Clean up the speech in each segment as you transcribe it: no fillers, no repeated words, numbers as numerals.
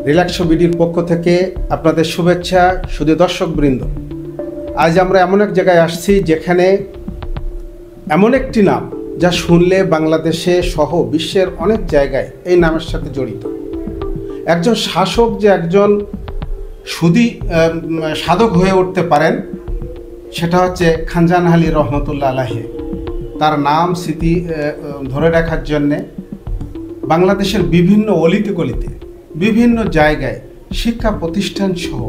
রিল্যাক্সো বিডির পক্ষ থেকে আপনাদের শুভেচ্ছা। শুধু দর্শকবৃন্দ, আজ আমরা এমন এক জায়গায় আসছি যেখানে এমন একটি নাম যা শুনলে বাংলাদেশে সহ বিশ্বের অনেক জায়গায় এই নামের সাথে জড়িত। একজন শাসক যে একজন সাধক হয়ে উঠতে পারেন সেটা হচ্ছে খানজাহান আলী রহমতুল্লাহ আলাইহি। তার নাম স্মৃতি ধরে রাখার জন্যে বাংলাদেশের বিভিন্ন অলিতে গলিতে বিভিন্ন জায়গায় শিক্ষা প্রতিষ্ঠান সহ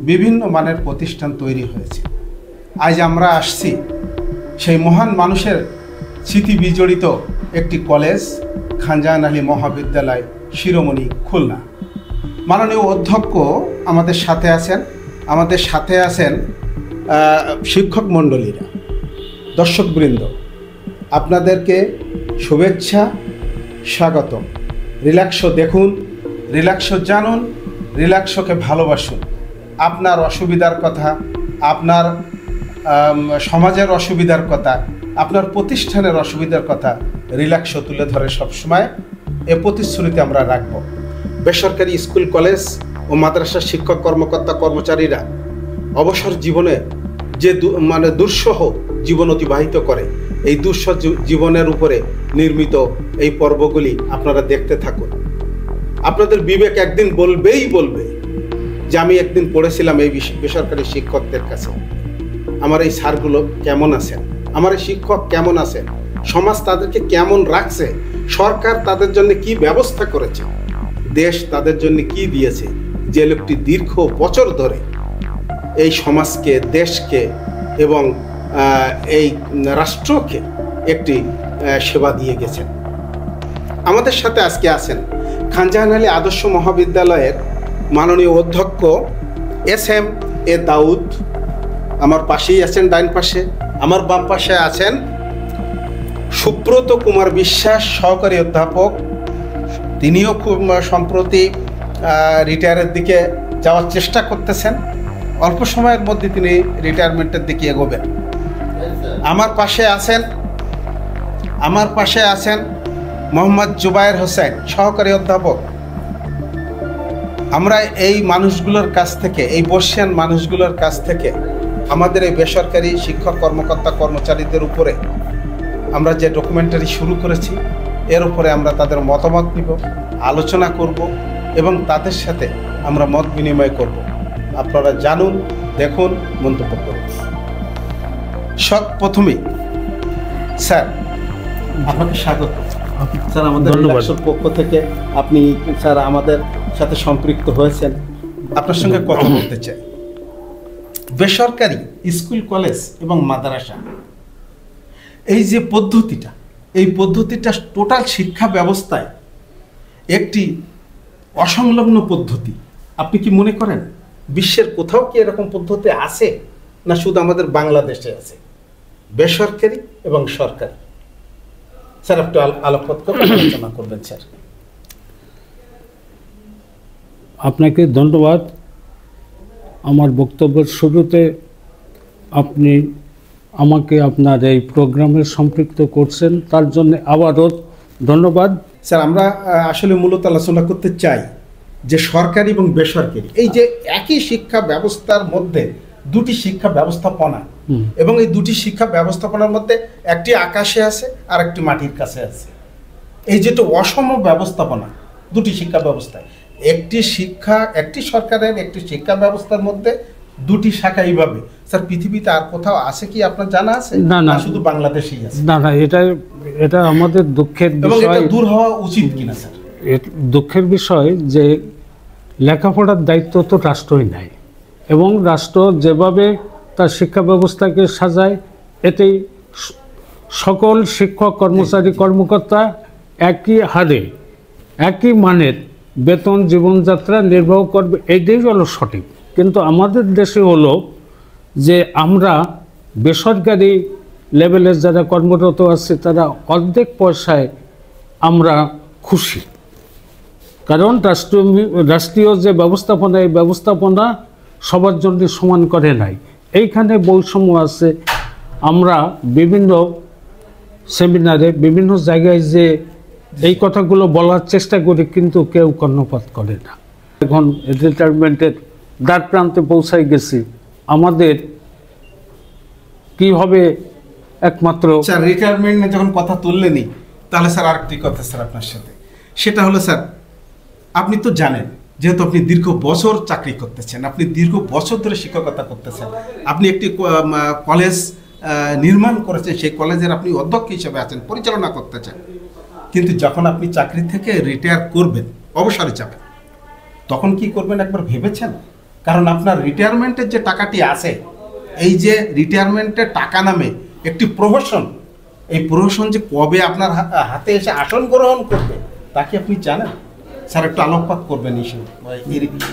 বিভিন্ন মানের প্রতিষ্ঠান তৈরি হয়েছে। আজ আমরা আসছি সেই মহান মানুষের স্মৃতি বিজড়িত একটি কলেজ, খানজাহান আলী মহাবিদ্যালয়, শিরোমণি, খুলনা। মাননীয় অধ্যক্ষ আমাদের সাথে আছেন শিক্ষক মণ্ডলীরা। দর্শকবৃন্দ, আপনাদেরকে শুভেচ্ছা, স্বাগতম। রিল্যাক্সো দেখুন, রিল্যাক্সো জানুন, রিল্যাক্সোকে ভালোবাসুন। আপনার অসুবিধার কথা, আপনার সমাজের অসুবিধার কথা, আপনার প্রতিষ্ঠানের অসুবিধার কথা রিল্যাক্সো তুলে ধরে সবসময়। এ প্রতিশ্রুতি আমরা রাখব। বেসরকারি স্কুল, কলেজ ও মাদ্রাসার শিক্ষক, কর্মকর্তা, কর্মচারীরা অবসর জীবনে যে দুঃসহ জীবন অতিবাহিত করে, এই দুঃসহ জীবনের উপরে নির্মিত এই পর্বগুলি আপনারা দেখতে থাকুন। আপনাদের বিবেক একদিন বলবে যে আমি একদিন পড়েছিলাম এই বেসরকারি শিক্ষকদের কাছে, আমার এই স্যারগুলো কেমন আছেন, আমার এই শিক্ষক কেমন আছেন, সমাজ তাদেরকে কেমন রাখছে, সরকার তাদের জন্য কি ব্যবস্থা করেছে, দেশ তাদের জন্য কি দিয়েছে, যে লোকটি দীর্ঘ বছর ধরে এই সমাজকে, দেশকে এবং এই রাষ্ট্রকে একটি সেবা দিয়ে গেছেন। আমাদের সাথে আজকে আছেন খানজাহান আলী আদর্শ মহাবিদ্যালয়ের মাননীয় অধ্যক্ষ SM এ দাউদ। আমার পাশেই আছেন, ডাইন পাশে। আমার বাম পাশে আছেন সুব্রত কুমার বিশ্বাস, সহকারী অধ্যাপক। তিনিও খুব সম্প্রতি রিটায়ারের দিকে যাওয়ার চেষ্টা করতেছেন। অল্প সময়ের মধ্যে তিনি রিটায়ারমেন্টের দিকে এগোবেন। আমার পাশে আছেন মোহাম্মদ জুবায়ের হোসেন, সহকারী অধ্যাপক। আমরা এই মানুষগুলোর কাছ থেকে, এই বর্ষিয়ান মানুষগুলোর কাছ থেকে আমাদের এই বেসরকারি শিক্ষক, কর্মকর্তা, কর্মচারীদের উপরে আমরা যে ডকুমেন্টারি শুরু করেছি, এর উপরে আমরা তাদের মতামত নিব, আলোচনা করব এবং তাদের সাথে আমরা মত বিনিময় করব। আপনারা জানুন, দেখুন, মন্তব্য করুন। প্রথমেই স্যার আপনাকে স্বাগত। স্যার, আমাদের রিল্যাক্সোর পক্ষ থেকে আপনি স্যার আমাদের সাথে সম্পৃক্ত হয়েছেন। আপনার সঙ্গে কথা বলতে চাই। বেসরকারি স্কুল, কলেজ এবং মাদ্রাসা, এই যে পদ্ধতিটা, এই পদ্ধতিটা টোটাল শিক্ষা ব্যবস্থায় একটি অসংলগ্ন পদ্ধতি। আপনি কি মনে করেন বিশ্বের কোথাও কি এরকম পদ্ধতি আছে, না শুধু আমাদের বাংলাদেশে আছে? বেসরকারি এবং সরকারি। স্যার একটু আলোকপাত করে আলোচনা করবেন। স্যার, আপনাকে ধন্যবাদ। আমার বক্তব্যের শুরুতে আপনি আমাকে আপনার এই প্রোগ্রামে সম্পৃক্ত করছেন, তার জন্য আবারও ধন্যবাদ। স্যার, আমরা আসলে মূলত আলোচনা করতে চাই যে সরকারি এবং বেসরকারি, এই যে একই শিক্ষা ব্যবস্থার মধ্যে দুটি শিক্ষা ব্যবস্থাপনা, এবং এই দুটি শিক্ষা ব্যবস্থাপনার মধ্যে একটি আকাশে আছে আর একটি মাটির কাছে আছে। এই যেটা অসম ব্যবস্থাপনা দুটি শিক্ষা ব্যবস্থায়, একটি সরকারের একটি শিক্ষা ব্যবস্থার মধ্যে দুটি শাখা এইভাবে। স্যার, পৃথিবীতে আর কোথাও আছে কি আপনার জানা আছে? না, শুধু বাংলাদেশেই আছে। না, এটা আমাদের দুঃখের বিষয়। এটা দূর হওয়া উচিত কিনা স্যার? দুঃখের বিষয় যে লেখাপড়ার দায়িত্ব তো রাষ্ট্রই নেয়, এবং রাষ্ট্র যেভাবে তার শিক্ষা ব্যবস্থাকে সাজায়, এতেই সকল শিক্ষক, কর্মচারী, কর্মকর্তা একই হারে, একই মানের বেতন, জীবনযাত্রা নির্বাহ করবে, এইটাই হলো সঠিক। কিন্তু আমাদের দেশে হলো যে আমরা বেসরকারি লেভেলের যারা কর্মরত আছে তারা অর্ধেক পয়সায় আমরা খুশি, কারণ রাষ্ট্রীয় যে ব্যবস্থাপনা, এই ব্যবস্থাপনা সবার জন্য সমান করে নাই। এইখানে বৈষম্য আছে। আমরা বিভিন্ন সেমিনারে, বিভিন্ন জায়গায় যে এই কথাগুলো বলার চেষ্টা করি, কিন্তু কেউ কর্ণপাত করে না। এখন রিটায়ারমেন্টের দ্বার প্রান্তে পৌঁছাই গেছি, আমাদের কি হবে একমাত্র। স্যার রিটায়ারমেন্ট নিয়ে যখন কথা তুললেনি, তাহলে স্যার আরেকটি কথা স্যার আপনার সাথে, সেটা হলো স্যার আপনি তো জানেন, যেহেতু আপনি দীর্ঘ বছর চাকরি করতেছেন, আপনি দীর্ঘ বছর ধরে শিক্ষকতা করতেছেন, আপনি একটি কলেজ নির্মাণ করেছেন, সেই কলেজের আপনি অধ্যক্ষ হিসেবে আছেন, পরিচালনা করতেছেন, কিন্তু যখন আপনি চাকরি থেকে রিটায়ার করবেন, অবসরে যাবেন, তখন কি করবেন একবার ভেবেছেন? কারণ আপনার রিটায়ারমেন্টের যে টাকাটি আছে, এই যে রিটায়ারমেন্টের টাকা নামে একটি প্রহসন, এই প্রহসন যে কবে আপনার হাতে এসে আসন গ্রহণ করবে তা কি আপনি জানেন? স্যার একটু আলোকপাত করবেন এই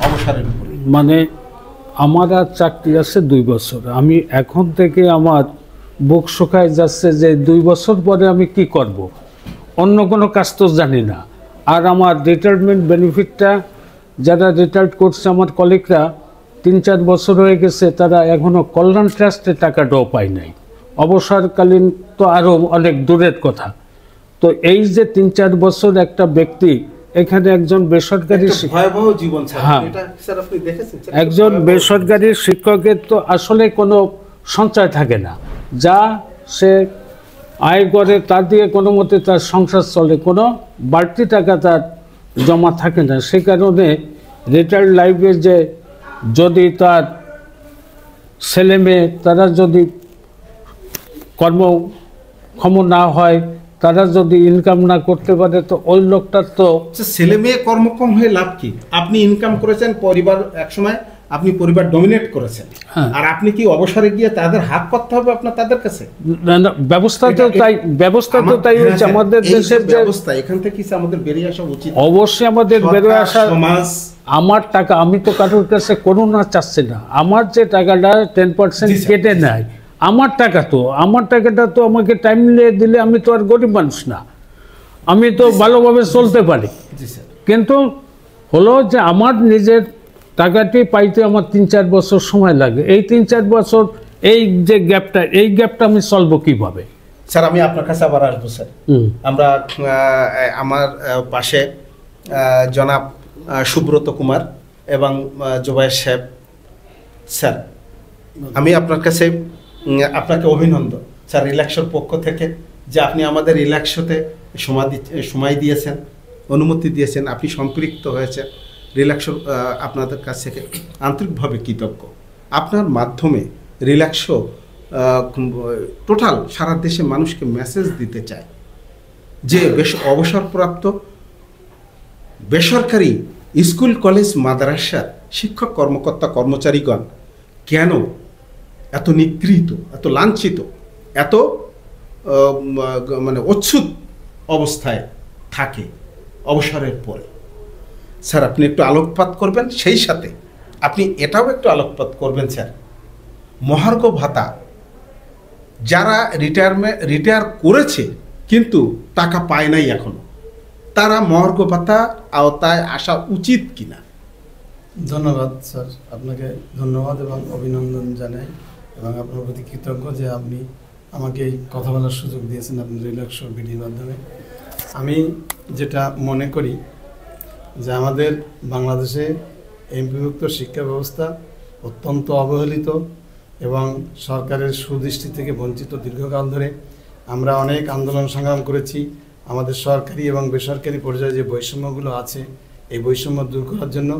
অবসরের উপরে। মানে আমার আর চাকরি আছে 2 বছর, আমি এখন থেকে আমার বুক শুকায় যাচ্ছে যে 2 বছর পরে আমি কি করব, অন্য কোনো কাজ তো জানি না। আর আমার রিটায়ারমেন্ট বেনিফিটটা যারা রিটায়ার্ড করছে আমার কলিগরা 3-4 বছর হয়ে গেছে, তারা এখনও কল্যাণ ট্রাস্টের টাকাটাও পায় নাই। অবসরকালীন তো আরও অনেক দূরের কথা। তো এই যে 3-4 বছর একটা ব্যক্তি এখানে একজন বেসরকারি ভয়াবহ জীবন, হ্যাঁ, একজন বেসরকারি শিক্ষকের তো আসলে কোনো সঞ্চয় থাকে না, যা সে আয় করে তা দিয়ে কোনো মতে তার সংসার চলে, কোনো বাড়তি টাকা তার জমা থাকে না। সে কারণে রিটায়ার্ড লাইফে যে যদি তার ছেলে মেয়ে তারা যদি কর্মক্ষম না হয়, তারা যদি ইনকাম না করতে পারে, তো ওই লোকটার তো ছেলে মেয়ে কর্মক্ষম হয়ে লাভ কি? আপনি ইনকাম করেছেন, পরিবার একসময় আপনি পরিবার ডমিনেট করেছেন, আর আপনি কি অবসরে গিয়ে তাদের হাত পাততে হবে আপনার তাদের কাছে? ব্যবস্থা তো তাই হচ্ছে আমাদের দেশের ব্যবস্থা। এখান থেকে আমাদের বেরিয়ে আসা উচিত, অবশ্যই আমাদের বেরিয়ে আসা। আমার টাকা আমি তো কারোর কাছে কোনো না চাচ্ছি না, আমার যে টাকাটা 10% কেটে নেয়, আমার টাকাটা তো আমাকে টাইম নিয়ে দিলে আমি তো আর গরিব মানুষ না, আমি তো ভালোভাবে চলতে পারি। কিন্তু হলো যে আমার নিজের টাকাটি পাইতে আমার 3-4 বছর সময় লাগে। এই 3-4 বছর এই যে গ্যাপটা আমি চলবো কিভাবে? স্যার আমি আপনার কাছে আবার আসবো স্যার। আমরা আমার পাশে জনাব সুব্রত কুমার এবং জোবায়ের সাহেব, স্যার আমি আপনার কাছে আপনাকে অভিনন্দন স্যার রিল্যাক্সোর পক্ষ থেকে, যে আপনি আমাদের রিল্যাক্সোতে সময় দিয়েছেন, অনুমতি দিয়েছেন, আপনি সম্পৃক্ত হয়েছেন। রিল্যাক্সো আপনাদের কাছ থেকে আন্তরিকভাবে কৃতজ্ঞ। আপনার মাধ্যমে রিল্যাক্সো টোটাল সারা দেশে মানুষকে মেসেজ দিতে চায় যে অবসরপ্রাপ্ত বেসরকারি স্কুল কলেজ মাদ্রাসার শিক্ষক কর্মকর্তা কর্মচারীগণ কেন এত নিগৃহীত, এত লাঞ্ছিত, এত মানে অচ্ছুত অবস্থায় থাকে অবসরের পরে। স্যার আপনি একটু আলোকপাত করবেন, সেই সাথে আপনি এটাও একটু আলোকপাত করবেন স্যার, মহার্ঘ ভাতা যারা রিটায়ার করেছে কিন্তু টাকা পায় নাই এখনো, তারা মহার্ঘ ভাতা আওতায় আসা উচিত কিনা? ধন্যবাদ স্যার, আপনাকে ধন্যবাদ এবং অভিনন্দন জানাই, এবং আপনার প্রতি কৃতজ্ঞ যে আপনি আমাকে এই কথা বলার সুযোগ দিয়েছেন আপনার রিল্যাক্সো ভিডিওর মাধ্যমে। আমি যেটা মনে করি যে আমাদের বাংলাদেশে এমপিভুক্ত শিক্ষা ব্যবস্থা অত্যন্ত অবহেলিত এবং সরকারের সুদৃষ্টি থেকে বঞ্চিত। দীর্ঘকাল ধরে আমরা অনেক আন্দোলন সংগ্রাম করেছি আমাদের সরকারি এবং বেসরকারি পর্যায়ে যে বৈষম্যগুলো আছে এই বৈষম্য দূর করার জন্য,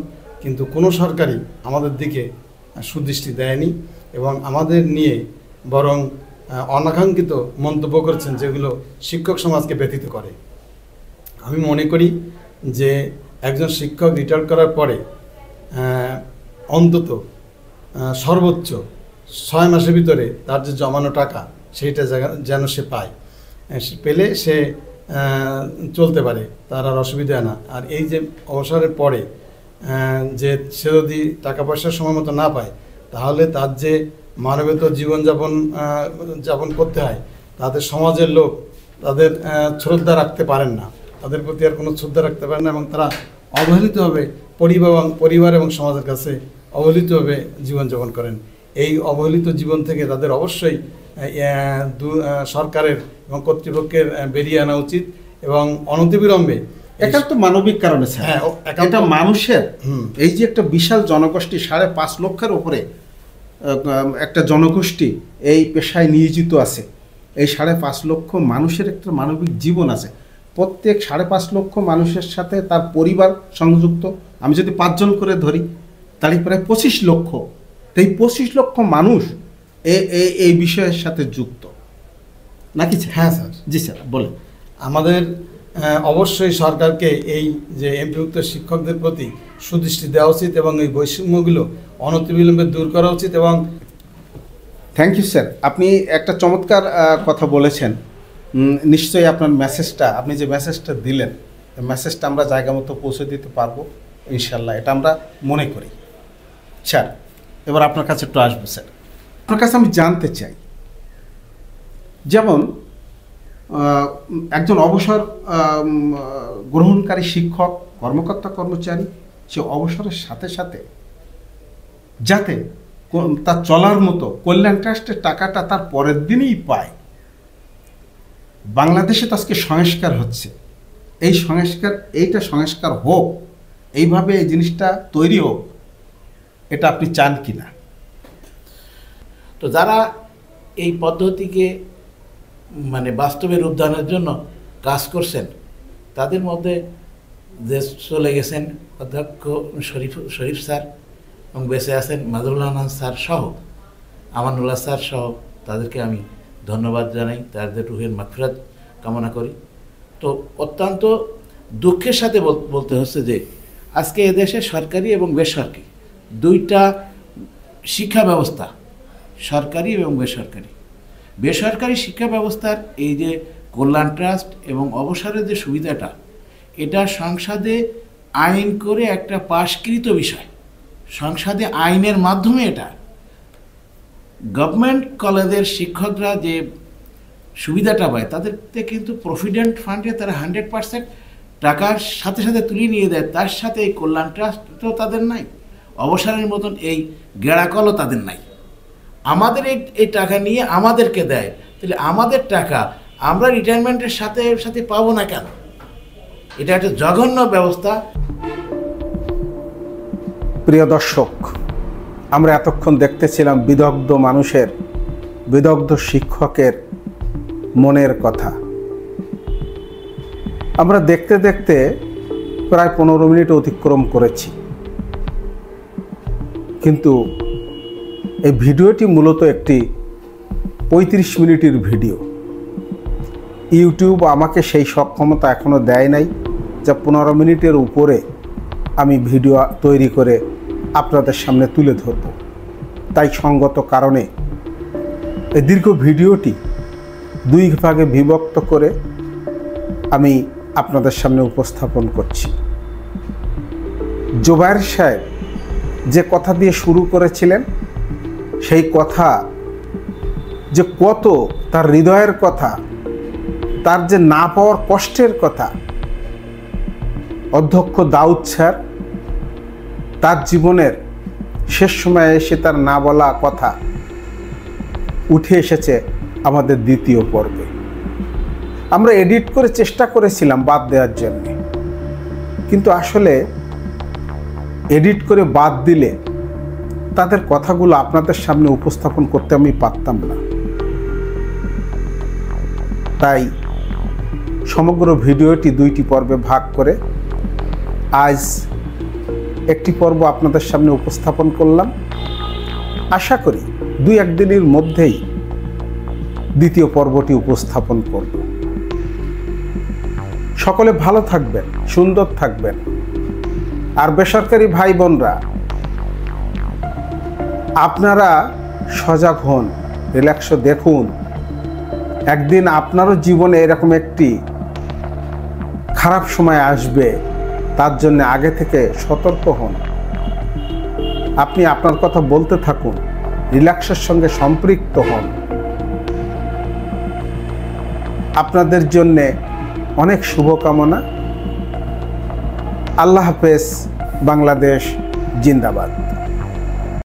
কিন্তু কোনো সরকারই আমাদের দিকে সুদৃষ্টি দেয়নি এবং আমাদের নিয়ে বরং অনাকাঙ্ক্ষিত মন্তব্য করছেন যেগুলো শিক্ষক সমাজকে ব্যথিত করে। আমি মনে করি যে একজন শিক্ষক রিটায়ার করার পরে অন্তত সর্বোচ্চ 6 মাসের ভিতরে তার যে জমানো টাকা সেইটা যেন সে পায়, পেলে সে চলতে পারে, তার আর অসুবিধা না। আর এই যে অবসরের পরে যে সে যদি টাকা পয়সার সময় মতো না পায়, তাহলে তার যে মানবেতর জীবনযাপন করতে হয়, তাদের সমাজের লোক তাদের শ্রদ্ধা রাখতে পারেন না, তাদের প্রতি আর কোনো শ্রদ্ধা রাখতে পারেন না, এবং তারা অবহেলিতভাবে পরিবার এবং সমাজের কাছে অবহেলিতভাবে জীবনযাপন করেন। এই অবহেলিত জীবন থেকে তাদের অবশ্যই সরকারের এবং কর্তৃপক্ষের বেরিয়ে আনা উচিত এবং অনতিবিলম্বে এটা তো মানবিক কারণে স্যার। হ্যাঁ, এটা মানুষের এই যে একটা বিশাল জনগোষ্ঠী 5.5 লক্ষের উপরে একটা জনগোষ্ঠী এই পেশায় নিয়োজিত আছে, এই 5.5 লক্ষ মানুষের একটা মানবিক জীবন আছে। প্রত্যেক 5.5 লক্ষ মানুষের সাথে তার পরিবার সংযুক্ত। আমি যদি 5 জন করে ধরি তাহলে প্রায় 25 লক্ষ। এই 25 লক্ষ মানুষ এই বিষয়ের সাথে যুক্ত নাকি? হ্যাঁ স্যার। জি স্যার বলেন। আমাদের অবশ্যই সরকারকে এই যে এমপিভুক্ত শিক্ষকদের প্রতি সুদৃষ্টি দেওয়া উচিত এবং এই বৈষম্যগুলো অনতিবিলম্বে দূর করা উচিত। এবং থ্যাংক ইউ স্যার, আপনি একটা চমৎকার কথা বলেছেন। নিশ্চয়ই আপনার মেসেজটা, আপনি যে মেসেজটা দিলেন, মেসেজটা আমরা জায়গা মতো পৌঁছে দিতে পারবো ইনশাল্লাহ, এটা আমরা মনে করি। স্যার এবার আপনার কাছে একটু আসবো। স্যার আপনার কাছে আমি জানতে চাই, যেমন একজন অবসর গ্রহণকারী শিক্ষক, কর্মকর্তা, কর্মচারী, সে অবসরের সাথে সাথে যাতে তার চলার মতো কল্যাণ ট্রাস্টের টাকাটা তার পরের দিনই পায়। বাংলাদেশে তো আজকে সংস্কার হচ্ছে, এই সংস্কার হোক, এইভাবে এই জিনিসটা তৈরি হোক, এটা আপনি চান কি না? তো যারা এই পদ্ধতিকে মানে বাস্তবে রূপদানের জন্য কাজ করছেন, তাদের মধ্যে যে চলে গেছেন অধ্যক্ষ শরীফ স্যার এবং বেঁচে আছেন মাদুরুল হান্নান স্যার সহ, আমানুল্লাহ স্যার সহ, তাদেরকে আমি ধন্যবাদ জানাই, তাদের রুহের মাগফিরাত কামনা করি। তো অত্যন্ত দুঃখের সাথে বলতে হচ্ছে যে আজকে এদেশে সরকারি এবং বেসরকারি দুইটা শিক্ষা ব্যবস্থা, সরকারি এবং বেসরকারি শিক্ষা ব্যবস্থার এই যে কল্যাণ ট্রাস্ট এবং অবসরের যে সুবিধাটা, এটা সংসদে আইন করে একটা পাশকৃত বিষয়, সংসদে আইনের মাধ্যমে এটা গভর্নমেন্ট কলেজের শিক্ষকরা যে সুবিধাটা পায়, তাদেরকে কিন্তু প্রভিডেন্ট ফান্ডে তারা 100% টাকার সাথে সাথে তুলে নিয়ে দেয়। তার সাথে এই কল্যাণ ট্রাস্টও তাদের নাই, অবসরের মতন এই গেড়াকলও তাদের নাই। আমাদের এই টাকা নিয়ে আমাদেরকে দেয়, তাহলে আমাদের টাকা আমরা রিটায়ারমেন্টের সাথে সাথে পাবো না কেন? এটা একটা জঘন্য ব্যবস্থা। প্রিয় দর্শক, আমরা এতক্ষণ দেখতেছিলাম বিদগ্ধ মানুষের, বিদগ্ধ শিক্ষকের মনের কথা। আমরা দেখতে দেখতে প্রায় 15 মিনিট অতিক্রম করেছি, কিন্তু এই ভিডিওটি মূলত একটি 35 মিনিটের ভিডিও। ইউটিউব আমাকে সেই সক্ষমতা এখনও দেয় নাই যা 15 মিনিটের উপরে আমি ভিডিও তৈরি করে আপনাদের সামনে তুলে ধরব। তাই সঙ্গত কারণে এই দীর্ঘ ভিডিওটি 2 ভাগে বিভক্ত করে আমি আপনাদের সামনে উপস্থাপন করছি। জোবায়ের সাহেব যে কথা দিয়ে শুরু করেছিলেন, সেই কথা যে কত তার হৃদয়ের কথা, তার যে না পাওয়ার কষ্টের কথা, অধ্যক্ষ দাউদ স্যার তার জীবনের শেষ সময়ে এসে তার না বলা কথা উঠে এসেছে আমাদের দ্বিতীয় পর্বে। আমরা এডিট করে চেষ্টা করেছিলাম বাদ দেওয়ার জন্য, কিন্তু আসলে এডিট করে বাদ দিলে তাদের কথাগুলো আপনাদের সামনে উপস্থাপন করতে আমি পারতাম না। তাই সমগ্র ভিডিওটি 2টি পর্বে ভাগ করে আজ একটি পর্ব আপনাদের সামনে উপস্থাপন করলাম। আশা করি 2-1 দিনের মধ্যেই দ্বিতীয় পর্বটি উপস্থাপন করব। সকলে ভালো থাকবেন, সুন্দর থাকবেন। আর বেসরকারি ভাই বোনরা, আপনারা সজাগ হন, রিল্যাক্সও দেখুন। একদিন আপনারও জীবনে এরকম একটি খারাপ সময় আসবে, তার জন্য আগে থেকে সতর্ক হন। আপনি আপনার কথা বলতে থাকুন, রিল্যাক্সের সঙ্গে সম্পৃক্ত হন। আপনাদের জন্য অনেক শুভকামনা। আল্লাহ হাফেজ। বাংলাদেশ জিন্দাবাদ।